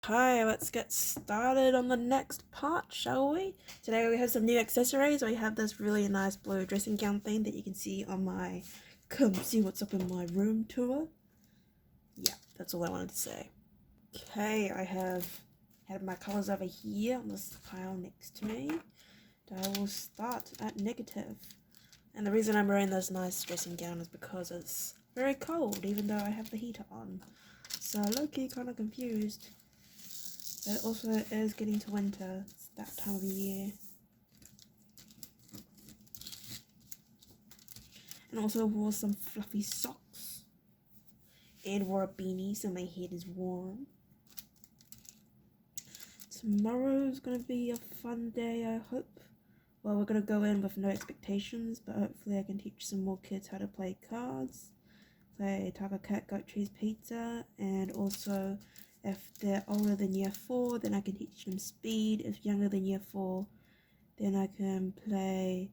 Hi, let's get started on the next part, shall we? Today we have some new accessories. We have this really nice blue dressing gown thing that you can see on my come see what's up in my room tour. Yeah, that's all I wanted to say. Okay, I have had my colours over here on this pile next to me. I will start at negative. And the reason I'm wearing this nice dressing gown is because it's very cold, even though I have the heater on. So low-key kind of confused. But it also is getting to winter. It's that time of the year. And also wore some fluffy socks. And wore a beanie so my head is warm. Tomorrow's gonna be a fun day, I hope. Well, we're gonna go in with no expectations, but hopefully I can teach some more kids how to play cards. Play Tiger Cat Goat Cheese Pizza, and also if they're older than year 4, then I can teach them speed. If younger than year 4, then I can play...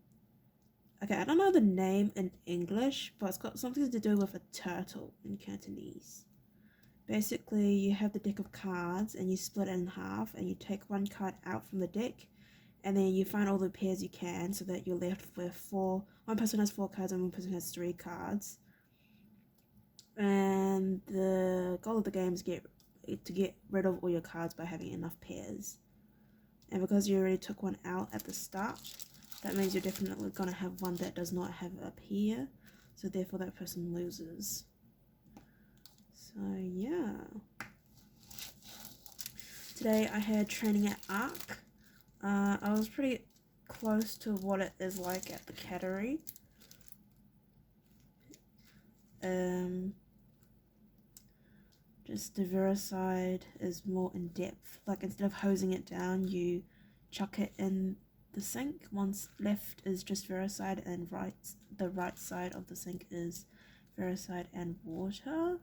Okay, I don't know the name in English, but it's got something to do with a turtle in Cantonese. Basically, you have the deck of cards and you split it in half and you take one card out from the deck and then you find all the pairs you can so that you're left with 4. One person has 4 cards and one person has 3 cards. And the goal of the game is to get rid of all your cards by having enough pairs. And because you already took one out at the start, that means you're definitely going to have one that does not have a pair, so therefore that person loses. So yeah. Today I had training at ARC. I was pretty close to what it is like at the Cattery. Just the Vericide is more in depth. Like instead of hosing it down, you chuck it in the sink. Once left is just Vericide, and the right side of the sink is Vericide and water.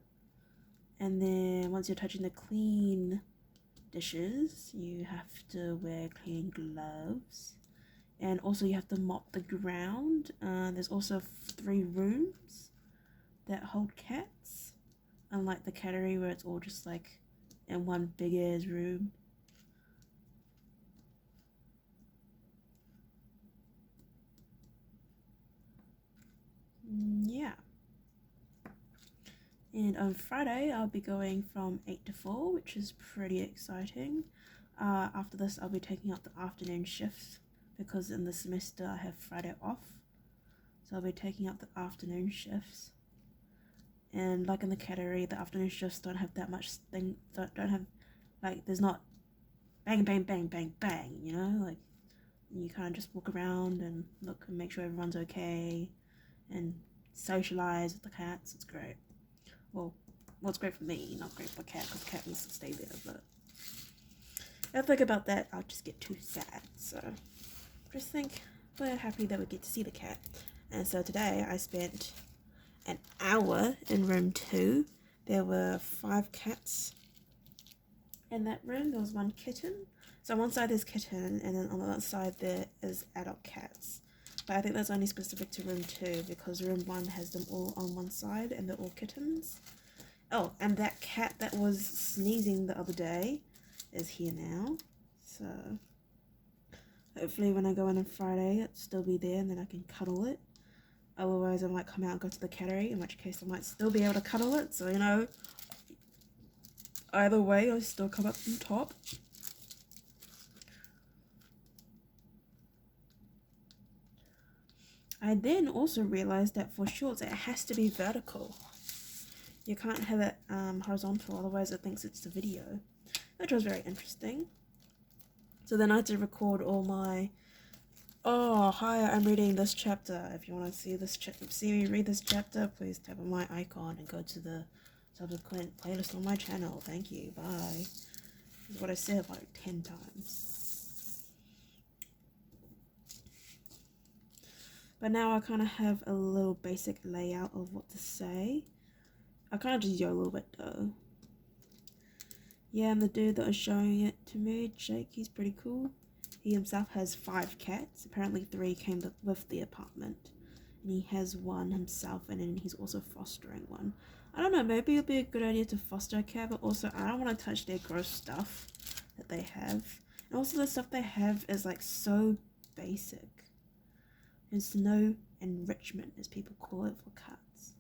And then once you're touching the clean dishes, you have to wear clean gloves. And also you have to mop the ground. There's also 3 rooms that hold cats. Unlike the Cattery where it's all just like in one big ass room. Yeah. And on Friday I'll be going from 8 to 4, which is pretty exciting. After this I'll be taking up the afternoon shifts because in the semester I have Friday off. So I'll be taking up the afternoon shifts. And like in the Cattery, the afternoon shifts don't have that much thing, don't have, like, there's not bang, bang, bang, bang, bang, you know? Like, you kind of just walk around and look and make sure everyone's okay and socialize with the cats. It's great. Well, it's great for me, not great for the cat because the cat needs to stay there, but if I think about that, I'll just get too sad. So just think we're happy that we get to see the cat. And so today I spent an hour in room 2. There were 5 cats in that room. There was 1 kitten. So on one side there's kitten, and then on the other side there is adult cats. But I think that's only specific to room 2 because room 1 has them all on one side and they're all kittens. Oh, and that cat that was sneezing the other day is here now. So hopefully when I go in on Friday it'll still be there and then I can cuddle it. Otherwise I might come out and go to the Cattery, in which case I might still be able to cuddle it. So, you know, either way I still come up from top. I then also realized that for shorts it has to be vertical. You can't have it horizontal, otherwise it thinks it's the video, which was very interesting. So then I had to record all my... Oh, hi, I'm reading this chapter. If you want to see me read this chapter, please tap on my icon and go to the subsequent playlist on my channel. Thank you. Bye. This is what I said like 10 times. But now I kind of have a little basic layout of what to say. I kind of just YOLO it though. Yeah, and the dude that was showing it to me, Jake, he's pretty cool. He himself has 5 cats. Apparently 3 came with the apartment. And he has 1 himself, and then he's also fostering 1. I don't know, maybe it'd be a good idea to foster a cat, but also I don't want to touch their gross stuff that they have. And also the stuff they have is like so basic. There's no enrichment, as people call it, for cats.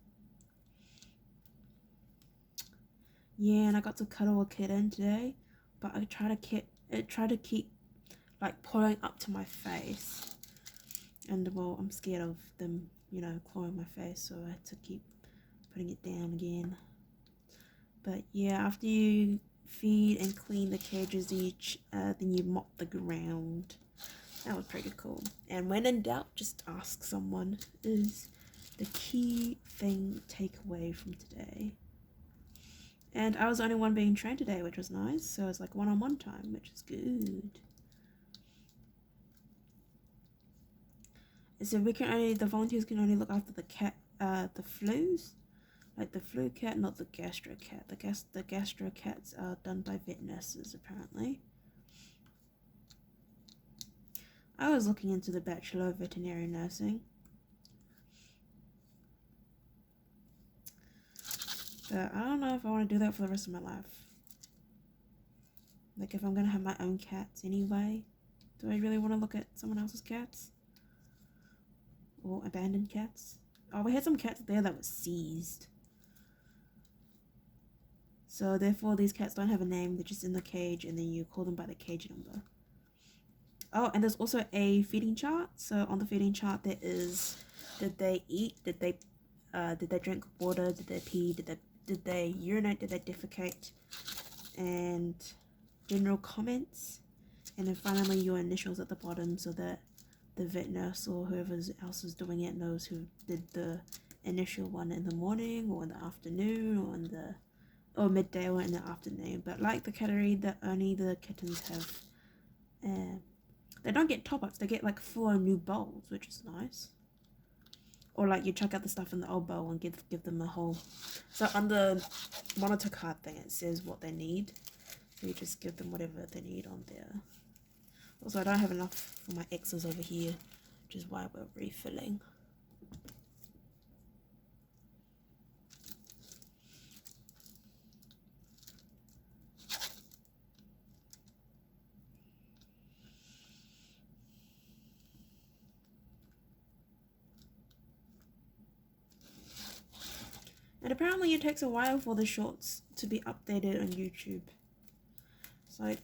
Yeah, and I got to cuddle a kitten today, but I tried to keep like pulling up to my face. And well, I'm scared of them, you know, clawing my face, so I had to keep putting it down again. But yeah, after you feed and clean the cages each, then you mop the ground. That was pretty cool. And when in doubt, just ask someone is the key thing takeaway from today. And I was the only one being trained today, which was nice. So it's like one-on-one time, which is good. So the volunteers can only look after the cat, the flus. Like the flu cat, not the gastro cat. The gastro cats are done by vet nurses, apparently. I was looking into the Bachelor of Veterinary Nursing. But I don't know if I want to do that for the rest of my life. Like if I'm going to have my own cats anyway, do I really want to look at someone else's cats? Or abandoned cats? Oh, we had some cats there that were seized. So therefore these cats don't have a name, they're just in the cage and then you call them by the cage number. Oh, and there's also a feeding chart. So on the feeding chart there is, did they eat, did they drink water, did they pee, did they urinate, did they defecate, and general comments, and then finally your initials at the bottom so that the vet nurse or whoever else is doing it knows who did the initial one in the morning or in the afternoon or midday or in the afternoon. But like the cattery, that only the kittens have, they don't get top-ups, they get like 4 new bowls, which is nice. Or like you chuck out the stuff in the old bowl and give them a whole. So on the monitor card thing, it says what they need. So you just give them whatever they need on there. Also, I don't have enough for my X's over here, which is why we're refilling. And apparently it takes a while for the shorts to be updated on YouTube. It's like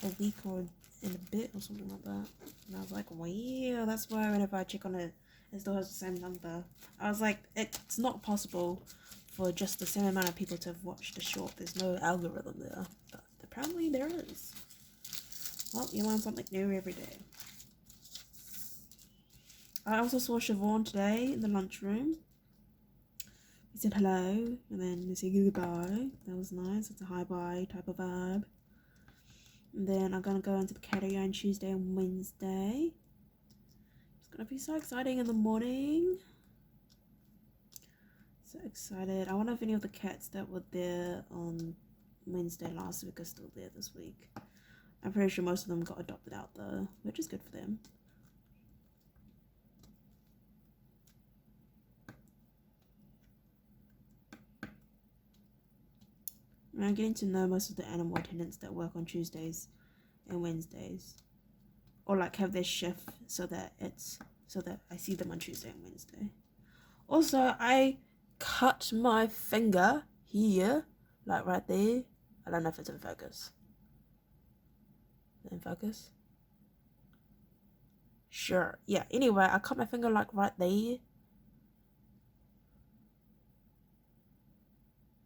a week or in a bit or something like that. And I was like, wow, that's why whenever I check on it, it still has the same number. I was like, it's not possible for just the same amount of people to have watched the short. There's no algorithm there. But apparently there is. Well, you learn something new every day. I also saw Siobhan today in the lunchroom. We said hello, and then we said goodbye. That was nice. It's a hi-bye type of vibe. And then I'm gonna go into the catio on Tuesday and Wednesday. It's gonna be so exciting in the morning. So excited. I wonder if any of the cats that were there on Wednesday last week are still there this week. I'm pretty sure most of them got adopted out though, which is good for them. And I'm getting to know most of the animal attendants that work on Tuesdays and Wednesdays, or like have their shift so that I see them on Tuesday and Wednesday. Also, I cut my finger here, like right there. I don't know if it's in focus. In focus? Sure. Yeah. Anyway, I cut my finger like right there.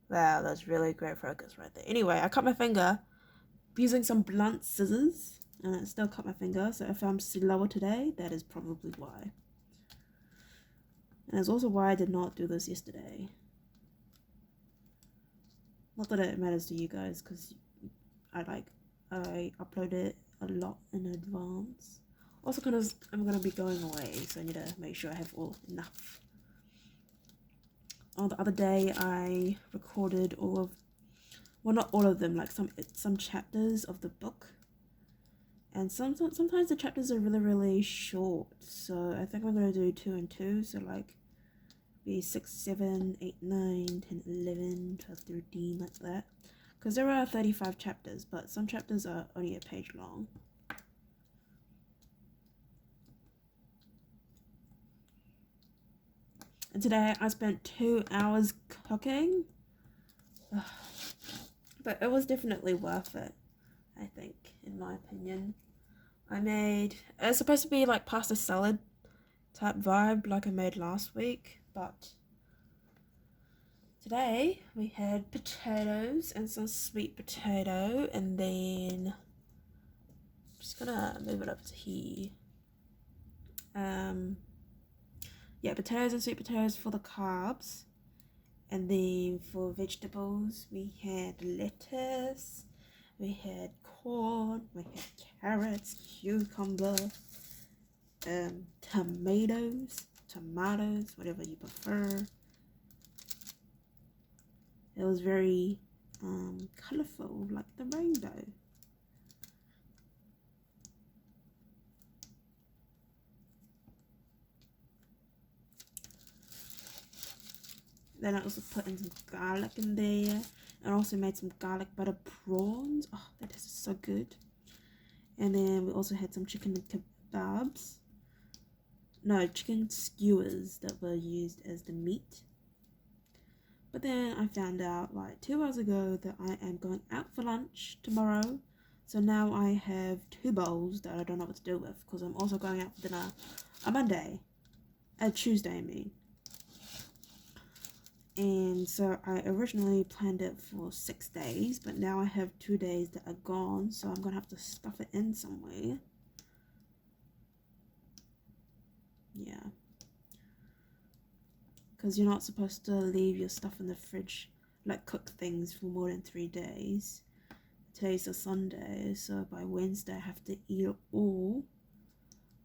Wow, that's really great focus right there. Anyway, I cut my finger using some blunt scissors, and it still cut my finger. So if I'm slower today, that is probably why. And it's also why I did not do this yesterday. Not that it matters to you guys, because I upload it a lot in advance. Also, because I'm gonna be going away, so I need to make sure I have enough. On the other day, I recorded well, not all of them, like some chapters of the book. And sometimes the chapters are really, really short. So I think I'm going to do 2 and 2. So like be 6, 7, 8, 9, 10, 11, 12, 13, like that. Because there are 35 chapters, but some chapters are only a page long. And today I spent 2 hours cooking. But it was definitely worth it, I think, in my opinion. It's supposed to be like pasta salad type vibe like I made last week, but today we had potatoes and some sweet potato, and then I'm just gonna move it up to here. Yeah, potatoes and sweet potatoes for the carbs. And then for vegetables, we had lettuce, we had corn, we had carrots, cucumber, tomatoes, whatever you prefer. It was very colorful, like the rainbow. Then I also put in some garlic in there. And also made some garlic butter prawns. Oh, that is so good. And then we also had some chicken kebabs. No, chicken skewers that were used as the meat. But then I found out like 2 hours ago that I am going out for lunch tomorrow. So now I have 2 bowls that I don't know what to do with, because I'm also going out for dinner on Tuesday I mean. And so I originally planned it for 6 days, but now I have 2 days that are gone, so I'm gonna have to stuff it in somewhere. Yeah. Because you're not supposed to leave your stuff in the fridge, like cook things for more than 3 days. Today's a Sunday, so by Wednesday I have to eat it all.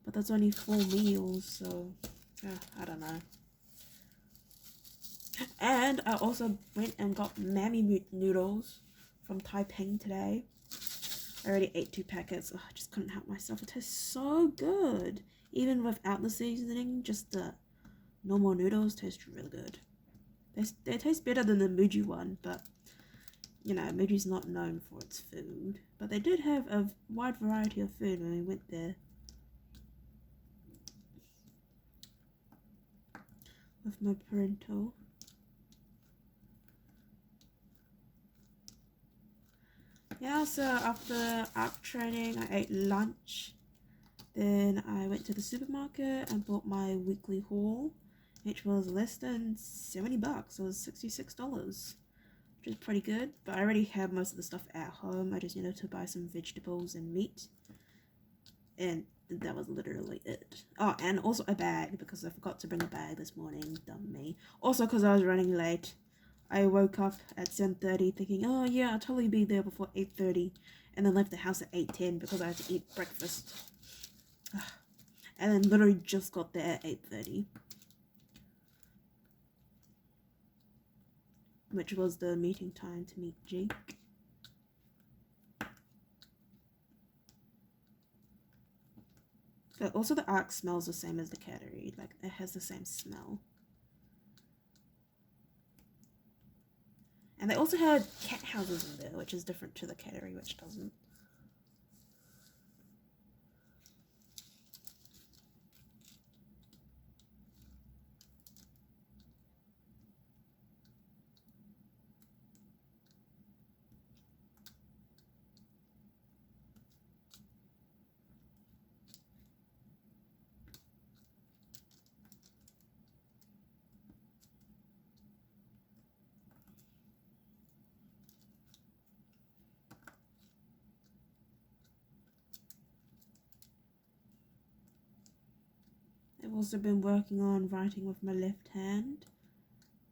But that's only 4 meals, so I don't know. And I also went and got Mammy noodles from Taiping today. I already ate 2 packets. I just couldn't help myself. It tastes so good. Even without the seasoning, just the normal noodles taste really good. They taste better than the Muji one, but you know, Muji's not known for its food. But they did have a wide variety of food when we went there. With my parental. Yeah, so after ARC training, I ate lunch. Then I went to the supermarket and bought my weekly haul, which was less than 70 bucks. It was $66, which is pretty good. But I already have most of the stuff at home. I just needed to buy some vegetables and meat. And that was literally it. Oh, and also a bag, because I forgot to bring a bag this morning. Dumb me. Also, because I was running late. I woke up at 7:30 thinking, oh yeah, I'll totally be there before 8:30, and then left the house at 8:10 because I had to eat breakfast. And then literally just got there at 8:30, which was the meeting time to meet Jake. But also the ARC smells the same as the cattery, like it has the same smell. And they also had cat houses in there, which is different to the cattery, which doesn't. I've also been working on writing with my left hand,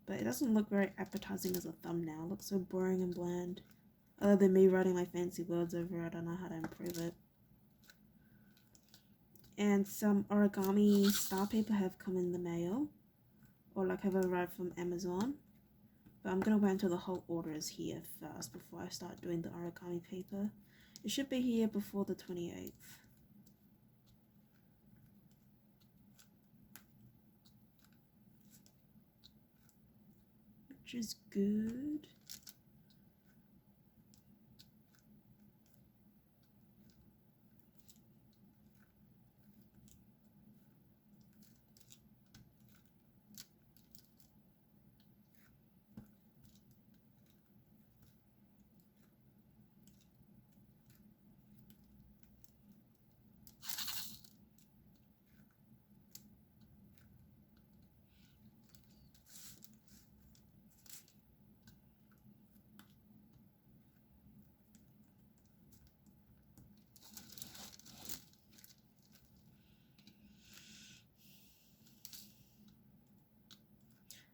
but it doesn't look very appetizing as a thumbnail. It looks so boring and bland. Other than me writing my fancy words over, I don't know how to improve it. And some origami star paper have come in the mail, or like have arrived from Amazon. But I'm gonna wait until the whole order is here first before I start doing the origami paper. It should be here before the 28th. which is good.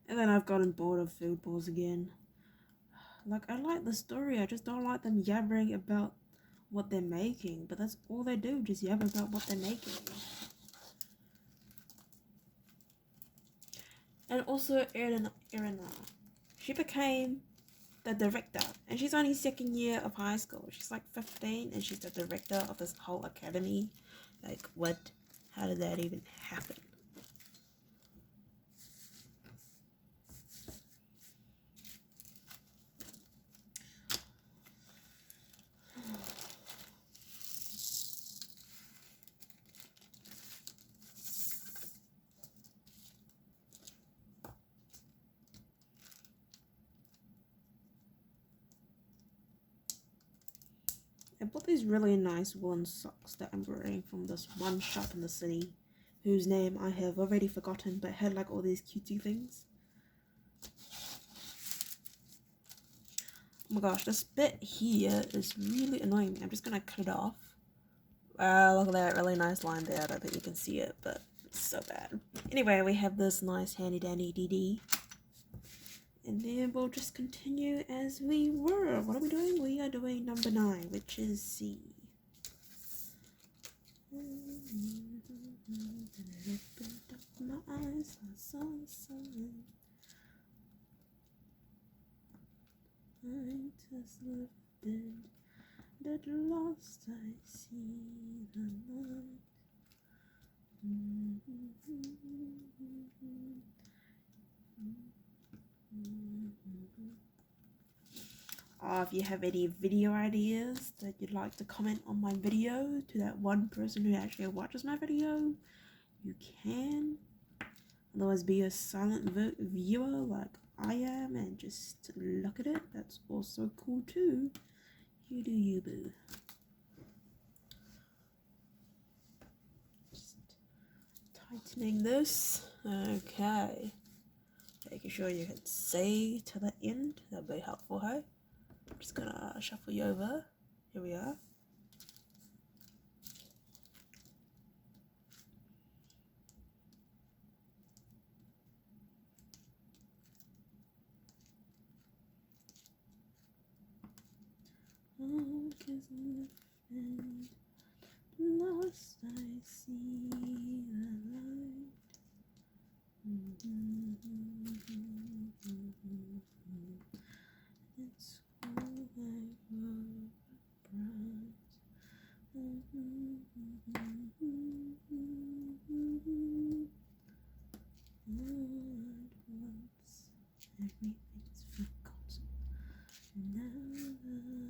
And then I've gotten bored of food balls again. Like, I like the story, I just don't like them yabbering about what they're making. But that's all they do, just yabber about what they're making. And also Irina, she became the director, and she's only second year of high school. She's like 15 and she's the director of this whole academy. Like, what? How did that even happen? I bought these really nice woolen socks that I'm wearing from this one shop in the city, whose name I have already forgotten, but had like all these cutesy things. Oh my gosh, this bit here is really annoying me. I'm just gonna cut it off. Wow, look at that really nice line there. I don't think you can see it, but it's so bad. Anyway, we have this nice handy dandy DD. And then we'll just continue as we were. What are we doing? We are doing number 9, which is C. My eyes, I saw the sun. I just lifted, that lost I see the light. If you have any video ideas that you'd like to comment on my video to that one person who actually watches my video, you can. Otherwise, be a silent viewer like I am and just look at it. That's also cool too. You do you, boo. Just tightening this. Okay. Making sure you can see to the end. That'll be helpful, hey? I'm just gonna shuffle you over. Here we are. Lost I see the light. It's cool like bright. All at once, everything's forgotten. Now that I'm with you.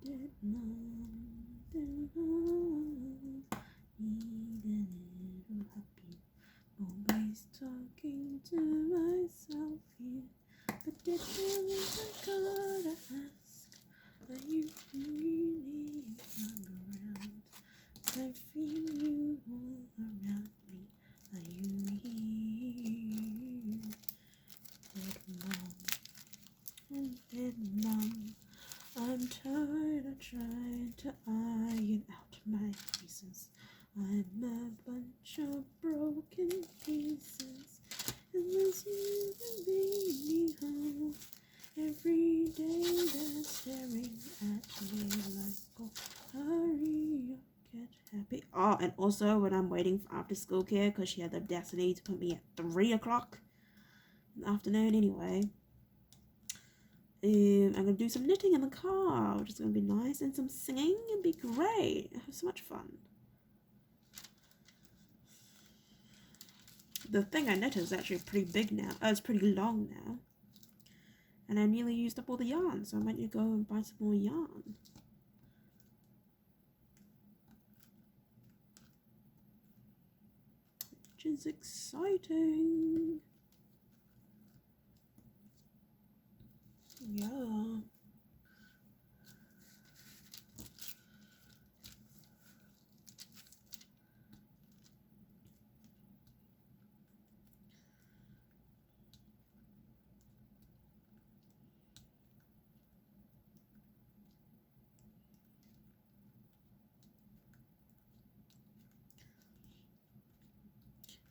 Did not need a little happy. Always talking to myself here. But did you I gotta ask? Are you really around? I feel you all around me. Are you here? Dead mom, I'm tired of trying to iron out my pieces. I'm a bunch of broken pieces. Unless you can leave me home. Every day they're staring at me like, oh, hurry up, get happy. Oh, and also when I'm waiting for after school care, because she had the audacity to put me at 3 o'clock in the afternoon anyway. I'm gonna do some knitting in the car, which is gonna be nice, and some singing. It'd be great. Have so much fun. The thing I knit is actually pretty big now. It's pretty long now. And I nearly used up all the yarn, so I might need to go and buy some more yarn. Which is exciting. Yeah.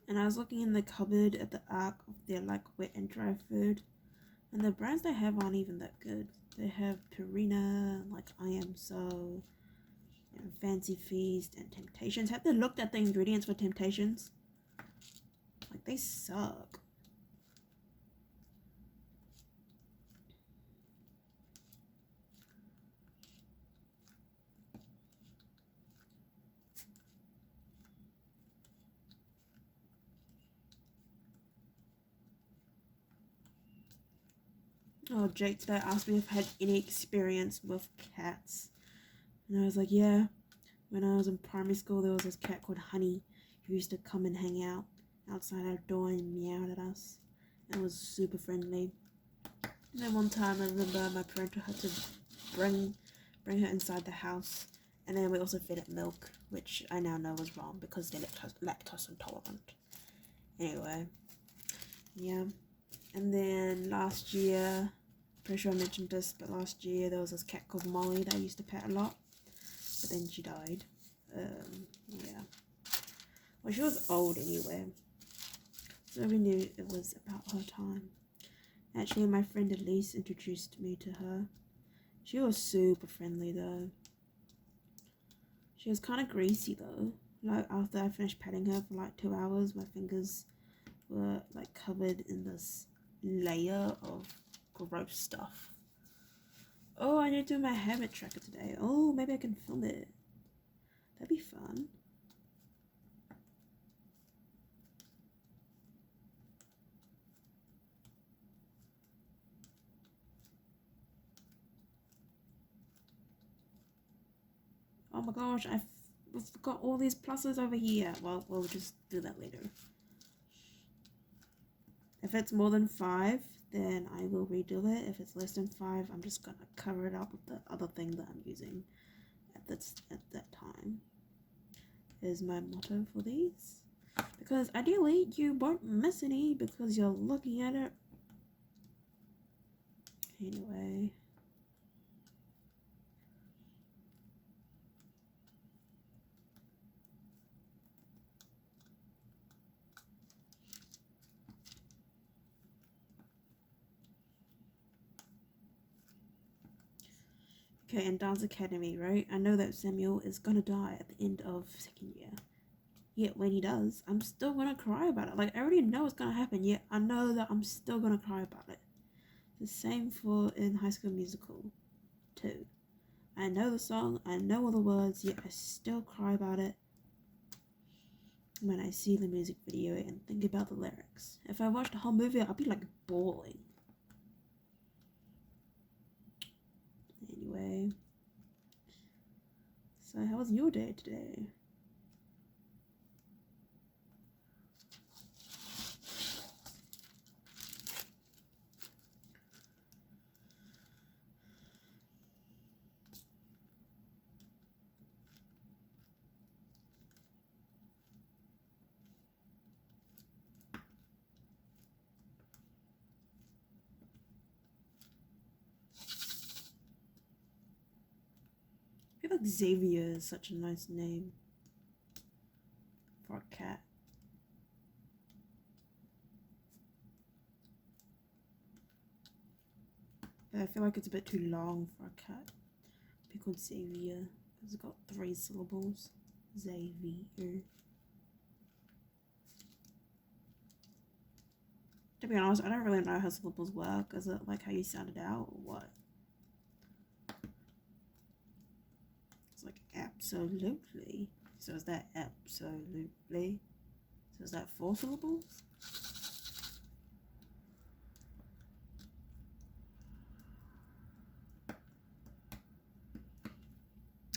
And I was looking in the cupboard at the arc of their like wet and dry food, and the brands they have aren't even that good. They have Purina, like I Am So, and Fancy Feast, and Temptations. Have they looked at the ingredients for Temptations? Like, they suck. Oh, Jake today asked me if I had any experience with cats. And I was like, yeah. When I was in primary school, there was this cat called Honey who used to come and hang out outside our door and meowed at us. And was super friendly. And then one time I remember my parents had to bring her inside the house. And then we also fed it milk, which I now know was wrong because they're lactose intolerant. Anyway, yeah. And then last year, pretty sure I mentioned this, but last year there was this cat called Molly that I used to pet a lot, but then she died. Yeah. Well, she was old anyway, so we knew it was about her time. Actually, my friend Elise introduced me to her. She was super friendly though. She was kind of greasy though. Like, after I finished petting her for like 2 hours, my fingers were like covered in this layer of gross stuff. Oh, I need to do my habit tracker today. Oh, maybe I can film it. That'd be fun. Oh my gosh, I forgot all these pluses over here. Well, we'll just do that later. If it's more than 5, then I will redo it. If it's less than 5, I'm just gonna cover it up with the other thing that I'm using at that time. Is my motto for these. Because ideally, you won't miss any because you're looking at it. Anyway. Okay, in Dance Academy, right? I know that Samuel is gonna die at the end of 2nd year. Yet when he does, I'm still gonna cry about it. Like, I already know it's gonna happen, yet I know that I'm still gonna cry about it. The same for in High School Musical, too. I know the song, I know all the words, yet I still cry about it when I see the music video and think about the lyrics. If I watched the whole movie, I'll be like bawling. Anyway. So how was your day today? I feel like Xavier is such a nice name for a cat. But I feel like it's a bit too long for a cat. Be called Xavier because it's got 3 syllables. Xavier. be honest, I don't really know how syllables work. Is it like how you sound it out or what? It's like absolutely. So is that absolutely? So is that 4 syllables?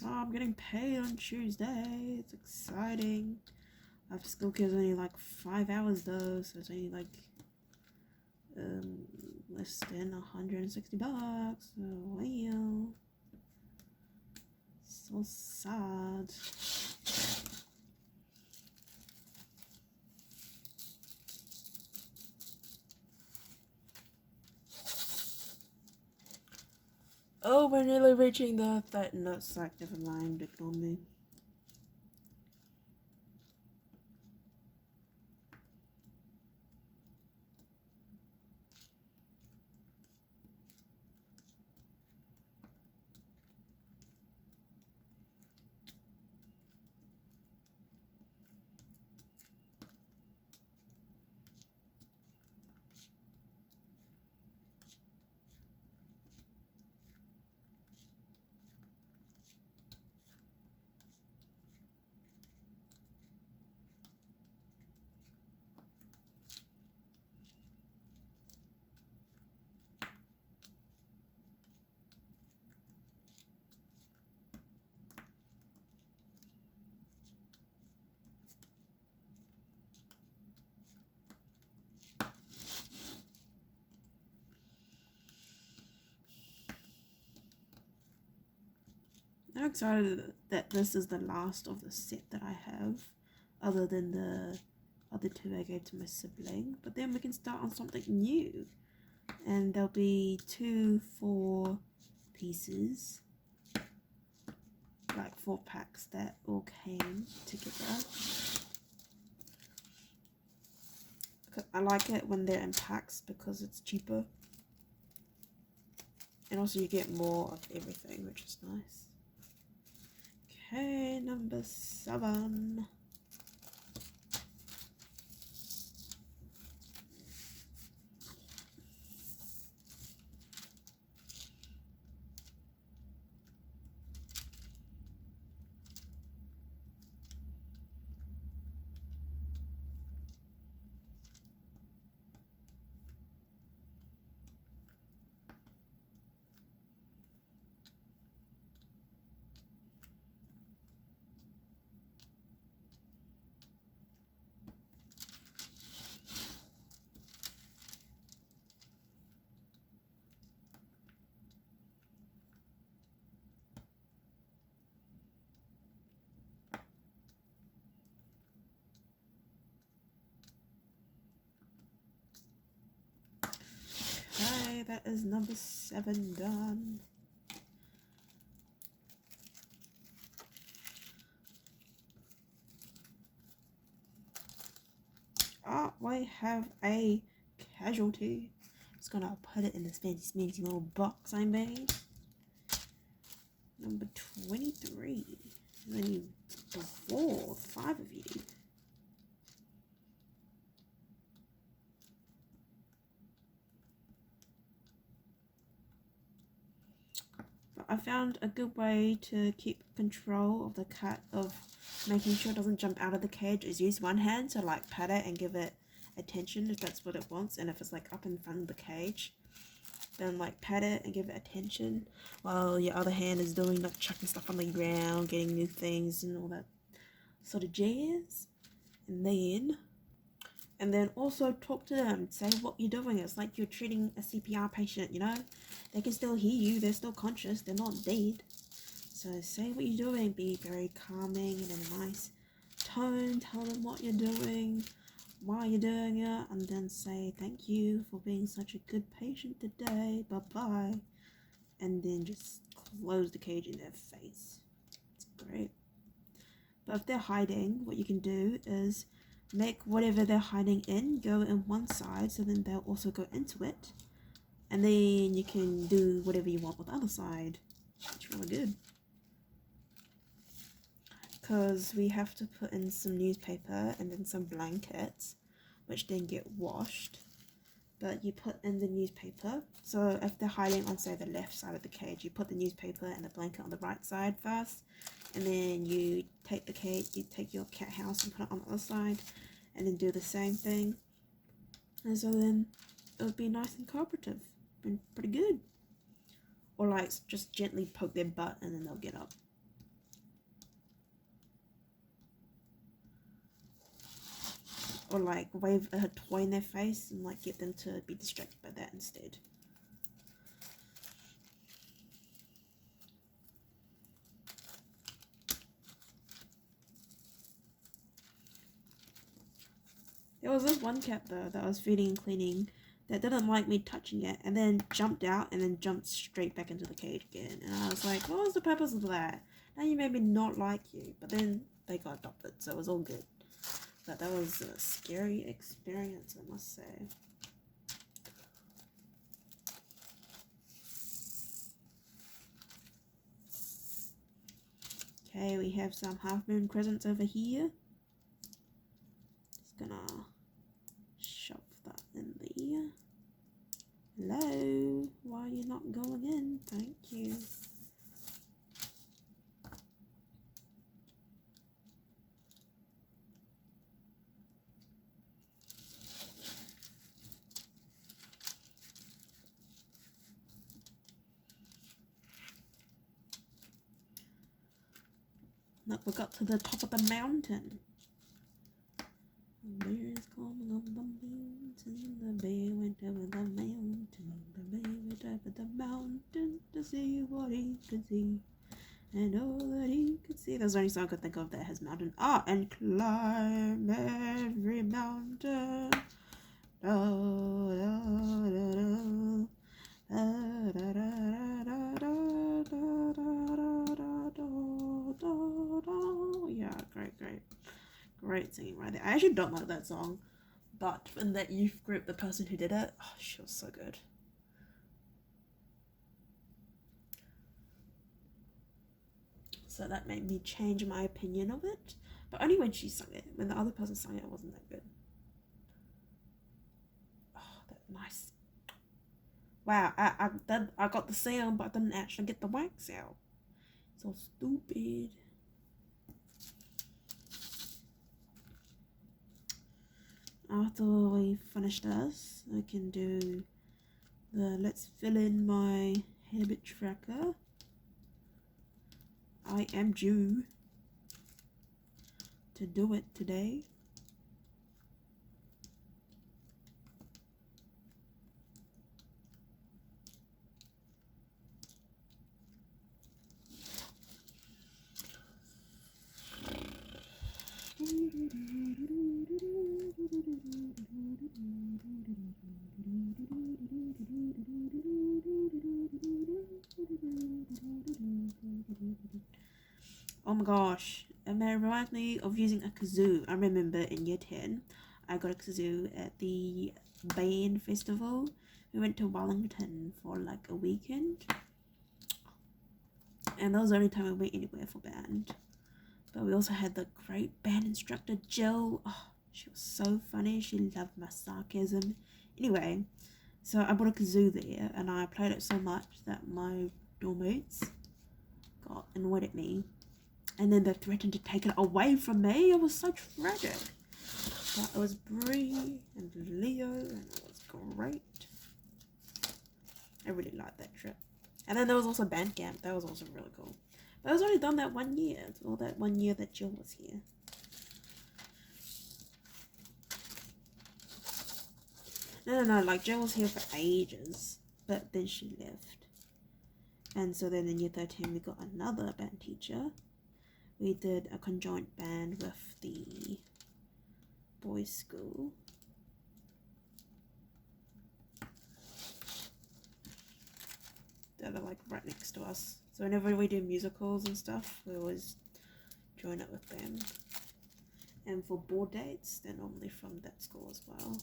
Oh, I'm getting paid on Tuesday. It's exciting. Our school gives only like 5 hours though, so it's only like less than $160. So well, so sad. Oh, we're nearly reaching the no, it's like never mind, ignore me. I'm excited that this is the last of the set that I have, other than the other 2 I gave to my sibling. But then we can start on something new, and there'll be 2 4 pieces, like 4 packs that all came together. I like it when they're in packs because it's cheaper, and also you get more of everything, which is nice. Okay, number 7. Okay, that is number 7 done. Oh, we have a casualty. Just gonna put it in this fancy smancy little box I made. Number 23. And then 5 of you. But I found a good way to keep control of the cat, of making sure it doesn't jump out of the cage, is use one hand to like pat it and give it attention if that's what it wants, and if it's like up in front of the cage, then like pat it and give it attention, while your other hand is doing like chucking stuff on the ground, getting new things and all that sort of jazz. And then also talk to them, say what you're doing. It's like you're treating a CPR patient, you know? They can still hear you, they're still conscious, they're not dead. So say what you're doing, be very calming and in a nice tone, tell them what you're doing, why you're doing it, and then say thank you for being such a good patient today, bye-bye. And then just close the cage in their face. It's great. But if they're hiding, what you can do is make whatever they're hiding in go in one side, so then they'll also go into it, and then you can do whatever you want with the other side. It's really good, because we have to put in some newspaper and then some blankets, which then get washed, but you put in the newspaper. So if they're hiding on, say, the left side of the cage, you put the newspaper and the blanket on the right side first, and then you take the cage, you take your cat house and put it on the other side, and then do the same thing. And so then it would be nice and cooperative, and pretty good. Or like just gently poke their butt and then they'll get up. Or like wave a toy in their face and like get them to be distracted by that instead. There was this one cat though that I was feeding and cleaning that didn't like me touching it, and then jumped out and then jumped straight back into the cage again. And I was like, what was the purpose of that? Now you made me not like you. But then they got adopted, so it was all good. But that was a scary experience, I must say. Okay, we have some half moon crescents over here. Just gonna shove that in there. Hello, why are you not going in? Thank you. Look, we got to the top of the mountain. The bear is climbing up the mountain. The bear went over the mountain. The bear went over the mountain to see what he could see. And all that he could see. That's the only song I could think of that has mountain. Ah, and climb every mountain. Da, da, da, da. Da, da, da, da, da, da, da, da, da, da. Yeah, great singing right there. I actually don't like that song, but in that youth group, the person who did it, oh, she was so good. So that made me change my opinion of it, but only when she sang it. When the other person sang it, it wasn't that good. Oh, that nice. Wow, I got the sound, but I didn't actually get the wax out. So stupid. After we finish this, I can do the let's fill in my habit tracker. I am due to do it today. Oh my gosh, it reminds me of using a kazoo. I remember in year 10, I got a kazoo at the band festival. We went to Wellington for like a weekend, and that was the only time we went anywhere for band. But we also had the great band instructor, Jill. Oh, she was so funny. She loved my sarcasm. Anyway, so I bought a kazoo there, and I played it so much that my doormates got annoyed at me. And then they threatened to take it away from me. It was so tragic. But it was Bree and Leo, and it was great. I really liked that trip. And then there was also band camp. That was also really cool. But I was only done that 1 year. Or that 1 year that Jill was here. No, like Jill was here for ages. But then she left. And so then in year 13 we got another band teacher. We did a conjoint band with the boys' school. They're like right next to us. So whenever we do musicals and stuff, we always join up with them. And for board dates, they're normally from that school as well.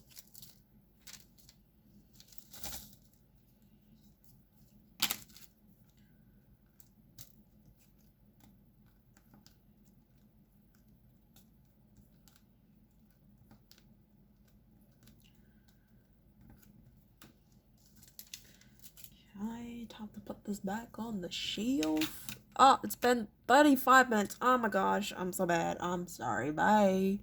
have to put this back on the shelf. Oh, it's been 35 minutes. Oh my gosh, I'm so bad. I'm sorry. Bye.